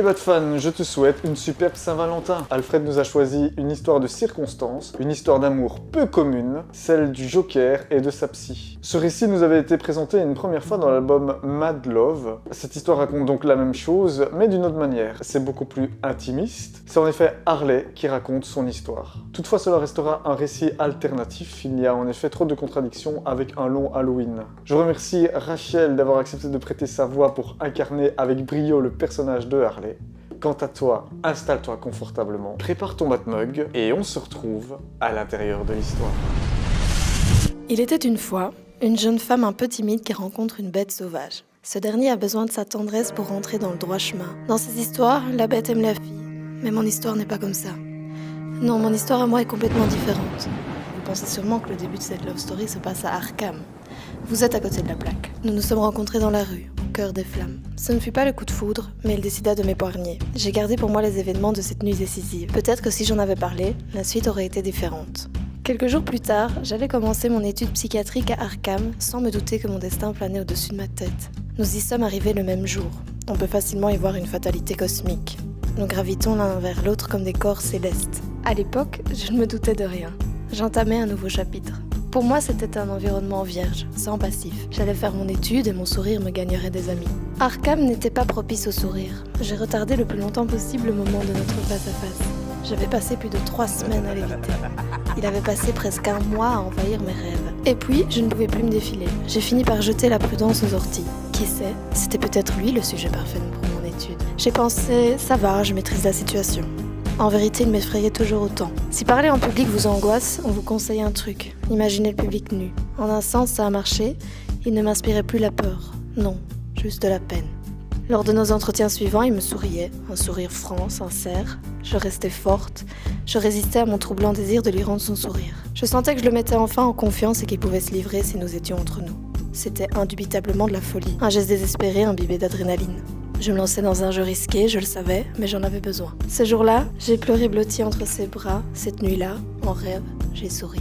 Batfan, je te souhaite une superbe Saint-Valentin. Alfred nous a choisi une histoire de circonstance, une histoire d'amour peu commune, celle du Joker et de sa psy. Ce récit nous avait été présenté une première fois dans l'album Mad Love. Cette histoire raconte donc la même chose, mais d'une autre manière. C'est beaucoup plus intimiste. C'est en effet Harley qui raconte son histoire. Toutefois, cela restera un récit alternatif. Il y a en effet trop de contradictions avec un long Halloween. Je remercie Rachel d'avoir accepté de prêter sa voix pour incarner avec brio le personnage de Harley. Quant à toi, installe-toi confortablement, prépare ton Batmug et on se retrouve à l'intérieur de l'histoire. Il était une fois une jeune femme un peu timide qui rencontre une bête sauvage. Ce dernier a besoin de sa tendresse pour rentrer dans le droit chemin. Dans ces histoires, la bête aime la fille. Mais mon histoire n'est pas comme ça. Non, mon histoire à moi est complètement différente. Vous pensez sûrement que le début de cette love story se passe à Arkham. Vous êtes à côté de la plaque. Nous nous sommes rencontrés dans la rue, au cœur des flammes. Ce ne fut pas le coup de foudre, mais il décida de m'épargner. J'ai gardé pour moi les événements de cette nuit décisive. Peut-être que si j'en avais parlé, la suite aurait été différente. Quelques jours plus tard, j'allais commencer mon étude psychiatrique à Arkham, sans me douter que mon destin planait au-dessus de ma tête. Nous y sommes arrivés le même jour. On peut facilement y voir une fatalité cosmique. Nous gravitons l'un vers l'autre comme des corps célestes. À l'époque, je ne me doutais de rien. J'entamais un nouveau chapitre. Pour moi, c'était un environnement vierge, sans passif. J'allais faire mon étude et mon sourire me gagnerait des amis. Arkham n'était pas propice au sourire. J'ai retardé le plus longtemps possible le moment de notre face-à-face. J'avais passé plus de 3 semaines à l'éviter. Il avait passé presque un mois à envahir mes rêves. Et puis, je ne pouvais plus me défiler. J'ai fini par jeter la prudence aux orties. Qui sait, c'était peut-être lui le sujet parfait pour mon étude. J'ai pensé, ça va, je maîtrise la situation. En vérité, il m'effrayait toujours autant. Si parler en public vous angoisse, on vous conseille un truc. Imaginez le public nu. En un sens, ça a marché. Il ne m'inspirait plus la peur. Non, juste de la peine. Lors de nos entretiens suivants, il me souriait. Un sourire franc, sincère. Je restais forte. Je résistais à mon troublant désir de lui rendre son sourire. Je sentais que je le mettais enfin en confiance et qu'il pouvait se livrer si nous étions entre nous. C'était indubitablement de la folie. Un geste désespéré imbibé d'adrénaline. Je me lançais dans un jeu risqué, je le savais, mais j'en avais besoin. Ce jour-là, j'ai pleuré blotti entre ses bras. Cette nuit-là, en rêve, j'ai souri.